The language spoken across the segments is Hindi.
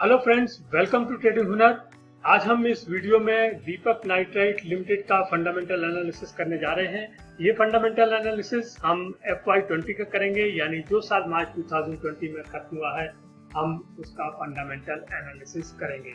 Hello friends, welcome to trading Hunar. आज हम इस वीडियो में दीपक नाइट्राइट लिमिटेड का फंडामेंटल एनालिसिस करने जा रहे हैं। ये फंडामेंटल एनालिसिस हम FY20 का करेंगे, यानी जो साल मार्च 2020 में खत्म हुआ है हम उसका फंडामेंटल एनालिसिस करेंगे।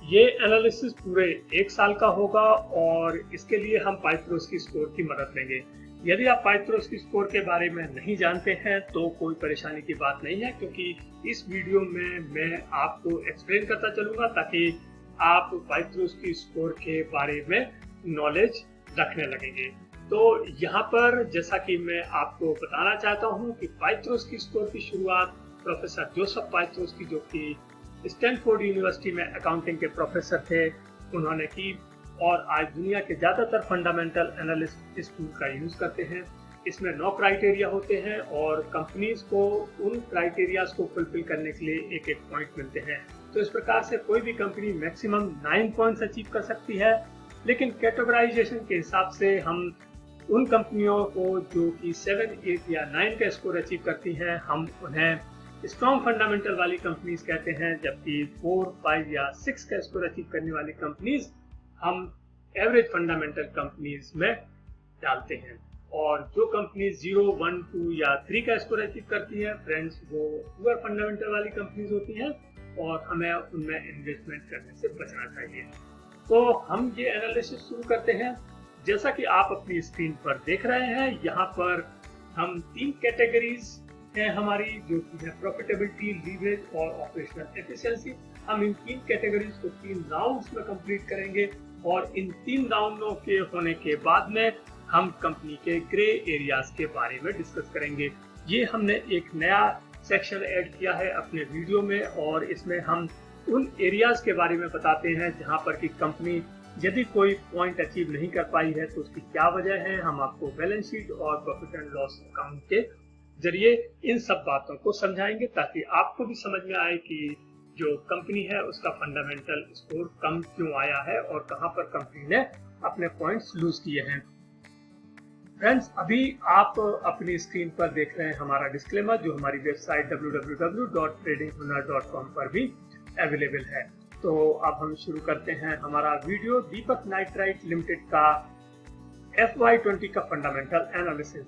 ये एनालिसिस पूरे एक साल का होगा और इसके लिए हम पाइथागोरस स्कोर की मदद लेंगे। यदि आप पाइथागोरस स्कोर के बारे में नहीं जानते हैं तो कोई परेशानी की बात नहीं है, क्योंकि इस वीडियो में मैं आपको एक्सप्लेन करता चलूंगा ताकि आप पाइथागोरस स्कोर के बारे में नॉलेज रखने लगेंगे। तो यहाँ पर जैसा कि मैं आपको बताना चाहता हूँ कि पाइथागोरस स्कोर की शुरुआत प्रोफेसर जोसेफ पाइथागोरस, जो कि स्टैनफोर्ड यूनिवर्सिटी में अकाउंटिंग के प्रोफेसर थे, उन्होंने की। और आज दुनिया के ज्यादातर फंडामेंटल एनालिस्ट इस टूल का यूज करते हैं। इसमें 9 क्राइटेरिया होते हैं और कंपनीज को उन क्राइटेरियाज को फुलफिल करने के लिए एक एक पॉइंट मिलते हैं। तो इस प्रकार से कोई भी कंपनी मैक्सिमम 9 पॉइंट्स अचीव कर सकती है, लेकिन कैटेगराइजेशन के हिसाब से हम उन कंपनियों को जो कि 7, 8 या 9 का स्कोर अचीव करती हैं, हम उन्हें स्ट्रॉन्ग फंडामेंटल वाली कंपनीज कहते हैं, जबकि 4, 5 या 6 का स्कोर अचीव करने वाली कंपनीज हम एवरेज फंडामेंटल कंपनीज में डालते हैं। और जो कंपनी 0, 1, 2 या 3 का स्कोर अचीव करती है फ्रेंड्स, वो पुअर फंडामेंटल वाली कंपनीज होती हैं और हमें उनमें इन्वेस्टमेंट करने से बचना चाहिए। तो हम ये एनालिसिस शुरू करते हैं। जैसा कि आप अपनी स्क्रीन पर देख रहे हैं, यहाँ पर हम 3 कैटेगरीज हैं हमारी, जो कि है प्रॉफिटेबिलिटी, लीवरेज और ऑपरेशनल एफिशिएंसी। हम इन 3 कैटेगरीज को 3 राउंड्स में कंप्लीट करेंगे और इन 3 राउंडों के होने के बाद में हम कंपनी के ग्रे एरियाज के बारे में डिस्कस करेंगे। ये हमने एक नया सेक्शन ऐड किया है अपने वीडियो में और इसमें हम उन एरियाज के बारे में बताते हैं जहां पर कि कंपनी यदि कोई पॉइंट अचीव नहीं कर पाई है तो उसकी क्या वजह है। हम आपको बैलेंस शीट और प्रॉफिट एंड लॉस अकाउंट के जरिए इन सब बातों को समझाएंगे, ताकि आपको भी समझ में आए कि जो कंपनी है उसका फंडामेंटल स्कोर कम क्यों आया है और कहां पर कंपनी ने अपने पॉइंट्स लूज किए हैं। फ्रेंड्स, अभी आप अपनी स्क्रीन पर देख रहे हैं हमारा डिस्क्लेमर, जो हमारी वेबसाइट www.tradinghunar.com पर भी अवेलेबल है। तो अब हम शुरू करते हैं हमारा वीडियो दीपक नाइट्राइट लिमिटेड का FY20 का फंडामेंटल एनालिसिस।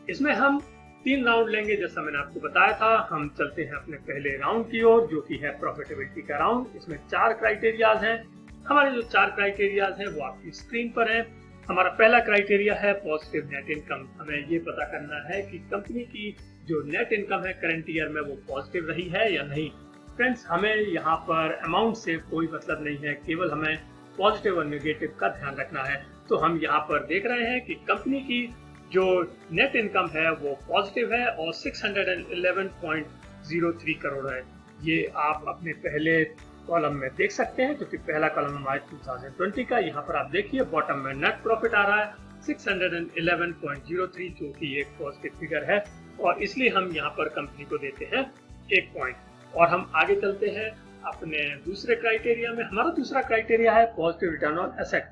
इसमें हम 3 राउंड लेंगे, जैसा मैंने आपको बताया था। हम चलते हैं अपने पहले राउंड की ओर, जो कि है प्रॉफिटेबिलिटी का राउंड। इसमें 4 क्राइटेरियाज हैं। हमारे जो 4 क्राइटेरियाज हैं वो आपकी स्क्रीन पर है। हमारा पहला क्राइटेरिया है पॉजिटिव नेट इनकम। हमें ये पता करना है कि कंपनी की जो नेट इनकम है करंट ईयर में वो पॉजिटिव रही है या नहीं। फ्रेंड्स, हमें यहाँ पर अमाउंट से कोई मतलब नहीं है, केवल हमें पॉजिटिव और नेगेटिव का ध्यान रखना है। तो हम यहाँ पर देख रहे हैं कि कंपनी की जो नेट इनकम है वो पॉजिटिव है और 611.03 करोड़ है। ये आप अपने पहले कॉलम में देख सकते हैं, क्योंकि पहला कॉलम हमारा 2020 का। यहाँ पर आप देखिए बॉटम में नेट प्रॉफिट आ रहा है 611.03, जो कि एक पॉजिटिव फिगर है और इसलिए हम यहाँ पर कंपनी को देते हैं 1 पॉइंट। और हम आगे चलते हैं अपने दूसरे क्राइटेरिया में। हमारा दूसरा क्राइटेरिया है पॉजिटिव रिटर्न ऑन एसेट।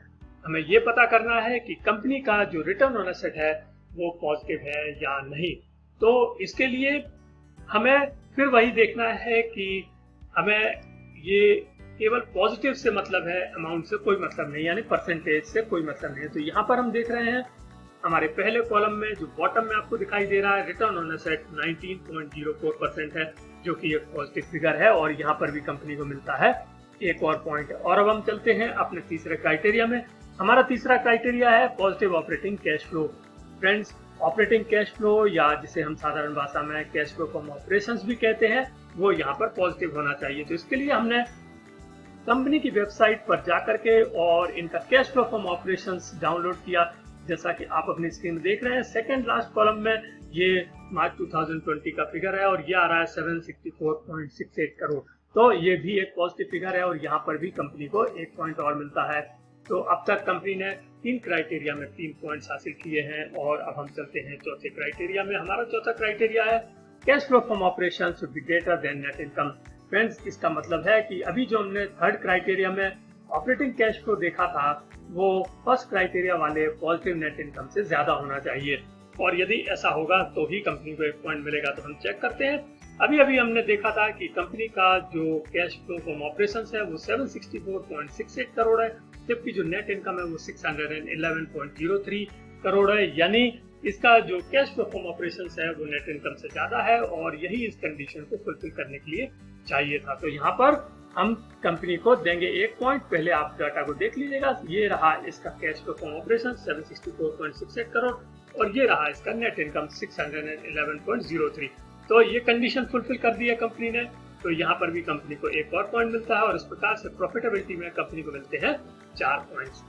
हमें ये पता करना है कि कंपनी का जो रिटर्न ऑन एसेट है वो पॉजिटिव है या नहीं। तो इसके लिए हमें फिर वही देखना है कि हमें ये केवल पॉजिटिव से मतलब है, अमाउंट से कोई मतलब नहीं, यानी परसेंटेज से कोई मतलब नहीं है। तो यहाँ पर हम देख रहे हैं हमारे पहले कॉलम में जो बॉटम में आपको दिखाई दे रहा है, रिटर्न ऑन एसेट 19.04% है, जो कि एक पॉजिटिव फिगर है और यहाँ पर भी कंपनी को मिलता है 1 और पॉइंट। और अब हम चलते हैं अपने तीसरे क्राइटेरिया में। हमारा तीसरा क्राइटेरिया है positive operating cash flow. Friends, operating cash flow, या जिसे हम साधारण भाषा में कैश फ्लो फ्रॉम ऑपरेशंस भी कहते हैं, वो यहाँ पर पॉजिटिव होना चाहिए। तो इसके लिए हमने कंपनी की वेबसाइट पर जाकर के और इनका cash flow from operations download किया, जैसा कि आप अपनी स्क्रीन में देख रहे हैं। सेकंड लास्ट कॉलम में ये मार्च 2020 का फिगर है और ये आ रहा है 764.68 करोड़। तो ये भी एक पॉजिटिव फिगर है और यहाँ पर भी कंपनी को 1 पॉइंट और मिलता है। तो अब तक कंपनी ने 3 क्राइटेरिया में 3 पॉइंट्स हासिल किए हैं। और अब हम चलते हैं चौथे क्राइटेरिया में। हमारा चौथा क्राइटेरिया है cash flow from operation should be greater than net income. Friends, इसका मतलब है कि अभी जो हमने थर्ड क्राइटेरिया में ऑपरेटिंग कैश फ्लो देखा था, वो फर्स्ट क्राइटेरिया वाले पॉजिटिव नेट इनकम से ज्यादा होना चाहिए। और यदि ऐसा होगा तो ही कंपनी को 1 पॉइंट मिलेगा। तो हम चेक करते हैं अभी अभी हमने देखा था कि कंपनी का जो कैश फ्लो फ्रॉम ऑपरेशंस है वो 764.68 करोड़ है, जबकि जो नेट इनकम है वो 611.03 करोड़ है। यानी इसका जो कैश फ्लो फ्रॉम ऑपरेशंस है वो नेट इनकम से ज्यादा है और यही इस कंडीशन को फुलफिल करने के लिए चाहिए था। तो यहाँ पर हम कंपनी को देंगे 1 पॉइंट। पहले आप डाटा को देख लीजिएगा, ये रहा इसका cash flow from operation 764.68 crore और ये रहा इसका नेट इनकम 611.03। तो ये कंडीशन फुलफिल कर दी है कंपनी ने, तो यहाँ पर भी कंपनी को 1 और पॉइंट मिलता है और इस प्रकार से प्रॉफिटेबिलिटी में कंपनी को मिलते हैं 4 पॉइंट्स।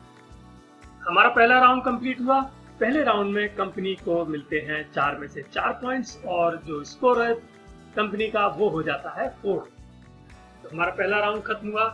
हमारा पहला राउंड कंप्लीट हुआ। पहले राउंड में कंपनी को मिलते हैं 4 में से 4 पॉइंट्स और जो स्कोर है कंपनी का वो हो जाता है 4। तो हमारा पहला राउंड खत्म हुआ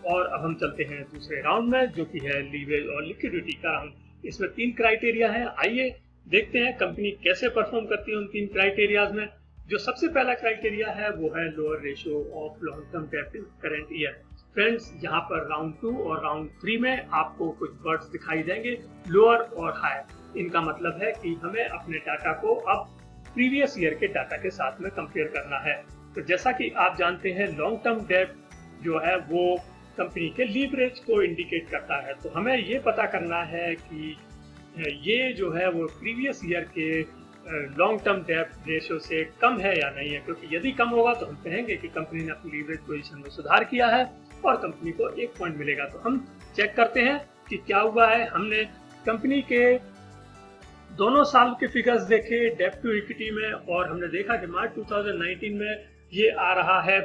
और अब हम चलते हैं दूसरे राउंड में, जो कि है लीवरेज और लिक्विडिटी का राउंड। इसमें 3 क्राइटेरिया है। आइए देखते हैं कंपनी कैसे परफॉर्म करती है उन 3 क्राइटेरियाज में। जो सबसे पहला क्राइटेरिया है वो है lower ratio of long term debt in current year. Friends, यहाँ पर राउंड 2 और राउंड 3 में आपको कुछ वर्ड्स दिखाई देंगे, लोअर और हायर। इनका मतलब है कि हमें अपने डाटा को अब प्रीवियस ईयर के डाटा के साथ में कंपेयर करना है। तो जैसा कि आप जानते हैं लॉन्ग टर्म डेट जो है वो कंपनी के लीवरेज को इंडिकेट करता है। तो हमें ये पता करना है कि ये जो है वो प्रीवियस ईयर के लॉन्ग टर्म डेट रेशियो से कम है या नहीं है, क्योंकि यदि कम होगा तो हम कहेंगे कि कंपनी ने अपनी लीवरेज पोजीशन में सुधार किया है और कंपनी को 1 पॉइंट मिलेगा। तो हम चेक करते हैं कि क्या हुआ है। हमने कंपनी के दोनों साल के फिगर्स देखे डेब्ट टू इक्विटी में और हमने देखा कि मार्च 2019 में ये आ रहा है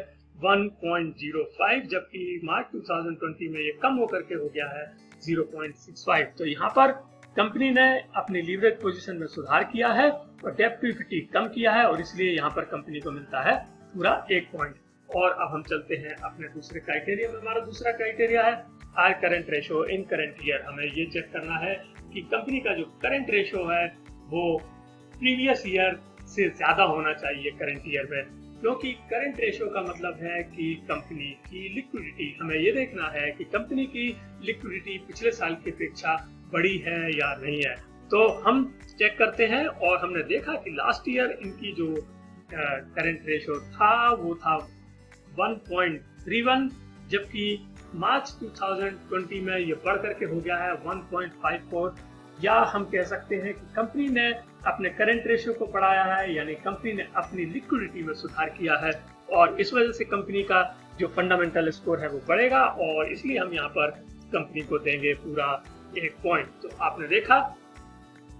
1.05, जबकि मार्च 2020 में ये कम होकर के हो गया है 0.65। तो यहाँ पर कंपनी ने अपनी लीवरेज पोजीशन में सुधार किया है और डेब्ट टू इक्विटी कम किया है और इसलिए यहाँ पर कंपनी को मिलता है पूरा 1 पॉइंट। और अब हम चलते हैं अपने दूसरे क्राइटेरिया में। हमारा दूसरा क्राइटेरिया है our current ratio in current year. हमें ये चेक करना है कि कंपनी का जो करंट रेशियो है वो प्रीवियस ईयर से ज्यादा होना चाहिए करंट ईयर में, क्योंकि करंट रेशियो का मतलब है कि कंपनी की लिक्विडिटी। हमें ये देखना है कि कंपनी की लिक्विडिटी पिछले साल की अपेक्षा बड़ी है या नहीं है। तो हम चेक करते हैं और हमने देखा कि लास्ट ईयर इनकी जो करंट रेशियो था वो था 1.31, जबकि मार्च 2020 में ये बढ़ करके हो गया है 1.54। या हम कह सकते हैं कि कंपनी ने अपने करंट रेशियो को बढ़ाया है, यानी कंपनी ने अपनी लिक्विडिटी में सुधार किया है और इस वजह से कंपनी का जो फंडामेंटल स्कोर है वो बढ़ेगा और इसलिए हम यहाँ पर कंपनी को देंगे पूरा 1 पॉइंट। तो आपने देखा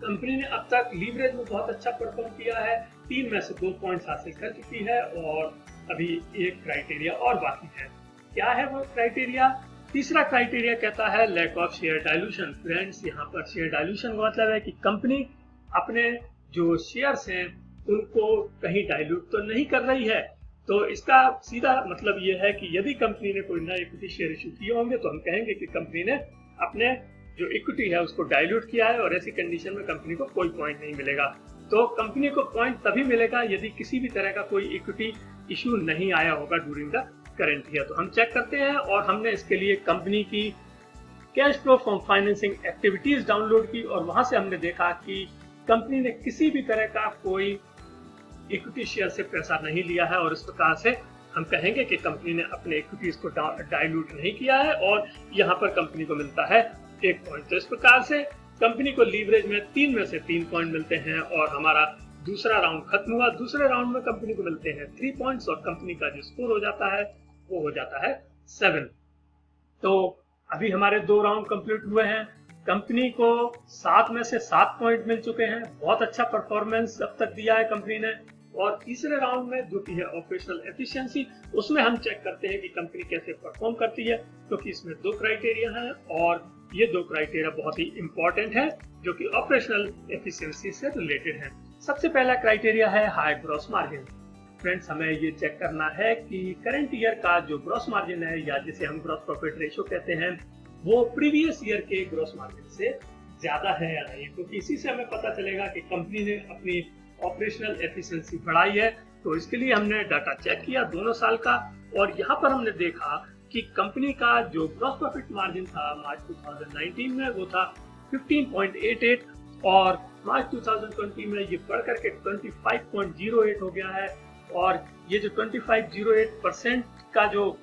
कंपनी ने अब तक लीवरेज में बहुत अच्छा परफॉर्म किया है, 3 में से 2 पॉइंट्स हासिल कर चुकी है और अभी एक क्राइटेरिया और बाकी है। क्या है वो क्राइटेरिया? तीसरा क्राइटेरिया कहता है lack of share dilution. Friends, यहाँ पर शेयर डाइल्यूशन का मतलब है कि कंपनी अपने जो शेयर्स हैं उनको कहीं डाइल्यूट तो नहीं कर रही है। तो इसका सीधा मतलब ये है कि यदि कंपनी ने कोई नया इक्विटी शेयर इशू किए होंगे तो हम कहेंगे कि कंपनी ने अपने जो इक्विटी है उसको डाइल्यूट किया है और ऐसी कंडीशन में कंपनी को कोई पॉइंट नहीं मिलेगा। तो कंपनी को पॉइंट तभी मिलेगा यदि किसी भी तरह का कोई इक्विटी इशू नहीं आया होगा ड्यूरिंग द करंट ईयर। तो हम चेक करते हैं और हमने इसके लिए कंपनी की cash flow from financing activities download की और वहां से हमने देखा कि कंपनी ने किसी भी तरह का कोई इक्विटी शेयर से पैसा नहीं लिया है और इस प्रकार से हम कहेंगे कि कंपनी ने अपने इक्विटीज को डाइल्यूट नहीं किया है और यहाँ पर कंपनी को मिलता है 1 पॉइंट। तो इस प्रकार से कंपनी को लीवरेज में 3 में से 3 पॉइंट मिलते हैं और हमारा दूसरा राउंड खत्म हुआ। दूसरे राउंड में कंपनी को मिलते हैं 3 पॉइंट्स और कंपनी का जो स्कोर हो जाता है वो हो जाता है 7। तो अभी हमारे 2 राउंड कंप्लीट हुए हैं। कंपनी को 7 में से 7 पॉइंट मिल चुके हैं। बहुत अच्छा परफॉर्मेंस अब तक दिया है कंपनी ने। और तीसरे राउंड में जो कि है ऑपरेशनल एफिशिएंसी, उसमें हम चेक करते हैं कि कंपनी कैसे परफॉर्म करती है, क्योंकि इसमें 2 क्राइटेरिया हैं और ये 2 क्राइटेरिया बहुत ही इंपॉर्टेंट है जो कि ऑपरेशनल एफिशिएंसी से रिलेटेड है। सबसे पहला क्राइटेरिया है हाई ग्रॉस मार्जिन। फ्रेंड्स, हमें ये चेक करना है कि करंट ईयर का जो ग्रॉस मार्जिन है या जिसे हम ग्रॉस प्रॉफिट रेशियो कहते हैं वो प्रीवियस ईयर के ग्रॉस मार्जिन से ज्यादा है या नहीं, क्योंकि इसी से हमें पता चलेगा कि कंपनी ने अपनी ऑपरेशनल एफिशिएंसी बढ़ाई है। तो इसके लिए हमने डाटा चेक किया दोनों साल का और यहाँ पर हमने देखा कि कंपनी का जो ग्रॉस प्रॉफिट मार्जिन था मार्च 2019 में वो था 15.88 और मार्च 2020 में ये बढ़ करके 25.08 हो गया है और ये जो 2508% का जो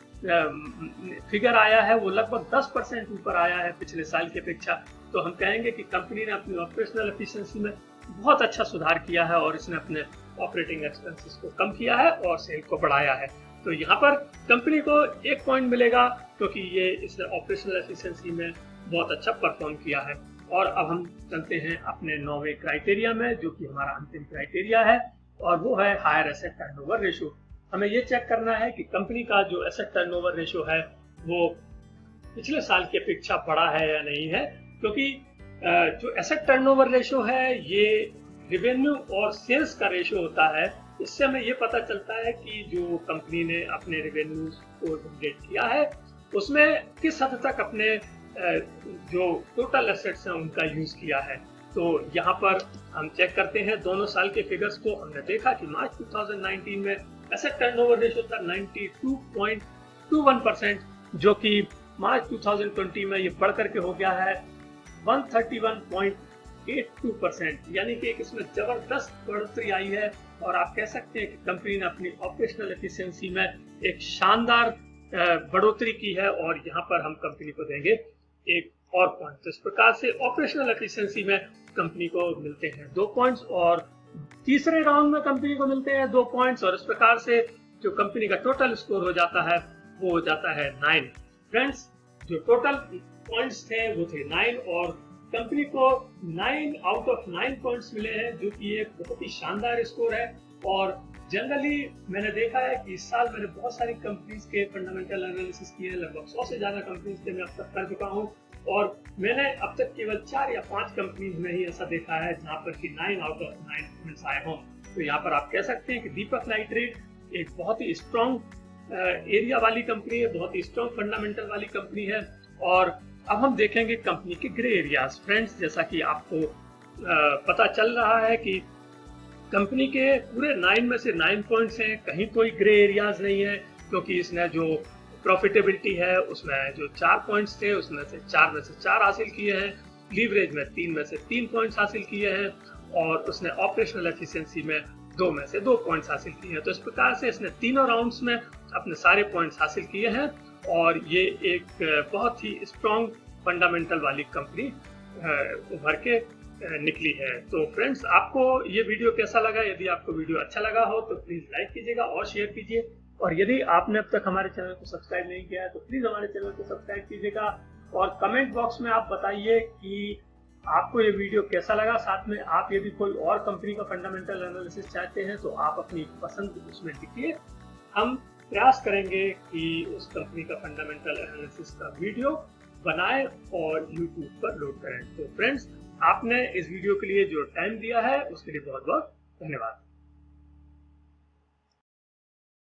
फिगर आया है वो लगभग 10% ऊपर आया है पिछले साल की अपेक्षा। तो हम कहेंगे कि कंपनी ने अपनी ऑपरेशनल एफिशिएंसी में बहुत अच्छा सुधार किया है और इसने अपने ऑपरेटिंग एक्सपेंसेस को कम किया है और सेल को बढ़ाया है। तो यहाँ पर कंपनी को 1 पॉइंट मिलेगा क्योंकि ये इसने ऑपरेशनल एफिशिएंसी में बहुत अच्छा परफॉर्म किया है। और अब हम चलते हैं अपने 9वें क्राइटेरिया में, जो कि हमारा अंतिम क्राइटेरिया है, और वो है हायर एसेट टर्नओवर रेशियो। हमें ये चेक करना है कि कंपनी का जो एसेट टर्नओवर रेशियो है वो पिछले साल की अपेक्षा बढ़ा है या नहीं है, क्योंकि जो एसेट टर्नओवर रेशियो है ये रेवेन्यू और सेल्स का रेशियो होता है। इससे हमें ये पता चलता है कि जो कंपनी ने अपने रेवेन्यू को जनरेट किया है उसमें किस हद तक अपने जो टोटल एसेट्स हैं उनका यूज किया है। तो यहाँ पर हम चेक करते हैं दोनों साल के फिगर्स को। हमने देखा कि मार्च 2019 में एसेट टर्नओवर रेशियो था 92.21%, जो कि मार्च 2020 में ये बढ़ करके हो गया है 131.82%, यानी कि इसमें जबरदस्त बढ़ोतरी आई है। और आप कह सकते हैं कि कंपनी ने अपनी ऑपरेशनल एफिशिएंसी में एक शानदार बढ़ोतरी की है, और यहाँ पर हम कंपनी को देंगे 1 और पॉइंट। इस प्रकार से ऑपरेशनल एफिशिएंसी में कंपनी को मिलते हैं 2 पॉइंट्स, और तीसरे राउंड में कंपनी को मिलते हैं 2 पॉइंट्स, और इस प्रकार से जो कंपनी का टोटल स्कोर हो जाता है वो हो जाता है 9। फ्रेंड्स, जो टोटल पॉइंट्स थे वो थे 9, और कंपनी को 9 आउट ऑफ 9 पॉइंट्स मिले हैं, जो कि एक बहुत ही शानदार स्कोर है। और जनरली मैंने देखा है कि इस साल मैंने बहुत सारी कंपनीज के फंडामेंटल एनालिसिस किए हैं, लगभग 100 से ज्यादा कंपनीज के मैं अब तक कर चुका हूँ, और मैंने अब तक केवल 4 या 5 कंपनीज में ही ऐसा देखा है जहाँ पर कि 9 आउट ऑफ 9 पॉइंट्स आए हों। तो यहाँ पर आप कह सकते हैं कि दीपक नाइट्रेट एक बहुत ही स्ट्रॉन्ग एरिया वाली कंपनी है, बहुत ही स्ट्रॉन्ग फंडामेंटल वाली कंपनी है। और अब हम देखेंगे कंपनी के ग्रे एरियाज। फ्रेंड्स, जैसा कि आपको पता चल रहा है कि कंपनी के पूरे 9 में से 9 पॉइंट्स हैं, कहीं कोई ग्रे एरियाज नहीं है, क्योंकि इसने जो प्रॉफिटेबिलिटी है उसमें जो 4 पॉइंट्स थे उसमें से 4 में से 4 हासिल किए हैं, लीवरेज में 3 में से 3 पॉइंट्स हासिल किए हैं, और उसने ऑपरेशनल एफिशिएंसी में 2 में से 2 पॉइंट्स हासिल किए हैं। तो इस प्रकार से इसने तीनों राउंड्स में अपने सारे पॉइंट्स हासिल किए हैं, और ये एक बहुत ही स्ट्रॉन्ग फंडामेंटल वाली कंपनी उभर के निकली है। तो फ्रेंड्स, आपको ये वीडियो कैसा लगा? यदि आपको वीडियो अच्छा लगा हो तो प्लीज लाइक कीजिएगा और शेयर कीजिए, और यदि आपने अब तक हमारे चैनल को सब्सक्राइब नहीं किया है तो प्लीज हमारे चैनल को सब्सक्राइब कीजिएगा, और कमेंट बॉक्स में आप बताइए कि आपको ये वीडियो कैसा लगा। साथ में आप यदि कोई और कंपनी का फंडामेंटल एनालिसिस चाहते हैं तो आप अपनी पसंद उसमें लिखिए। हम प्रयास करेंगे कि उस कंपनी का फंडामेंटल एनालिसिस का वीडियो बनाएं और यूट्यूब पर लोड करें। तो फ्रेंड्स, आपने इस वीडियो के लिए जो टाइम दिया है उसके लिए बहुत बहुत धन्यवाद।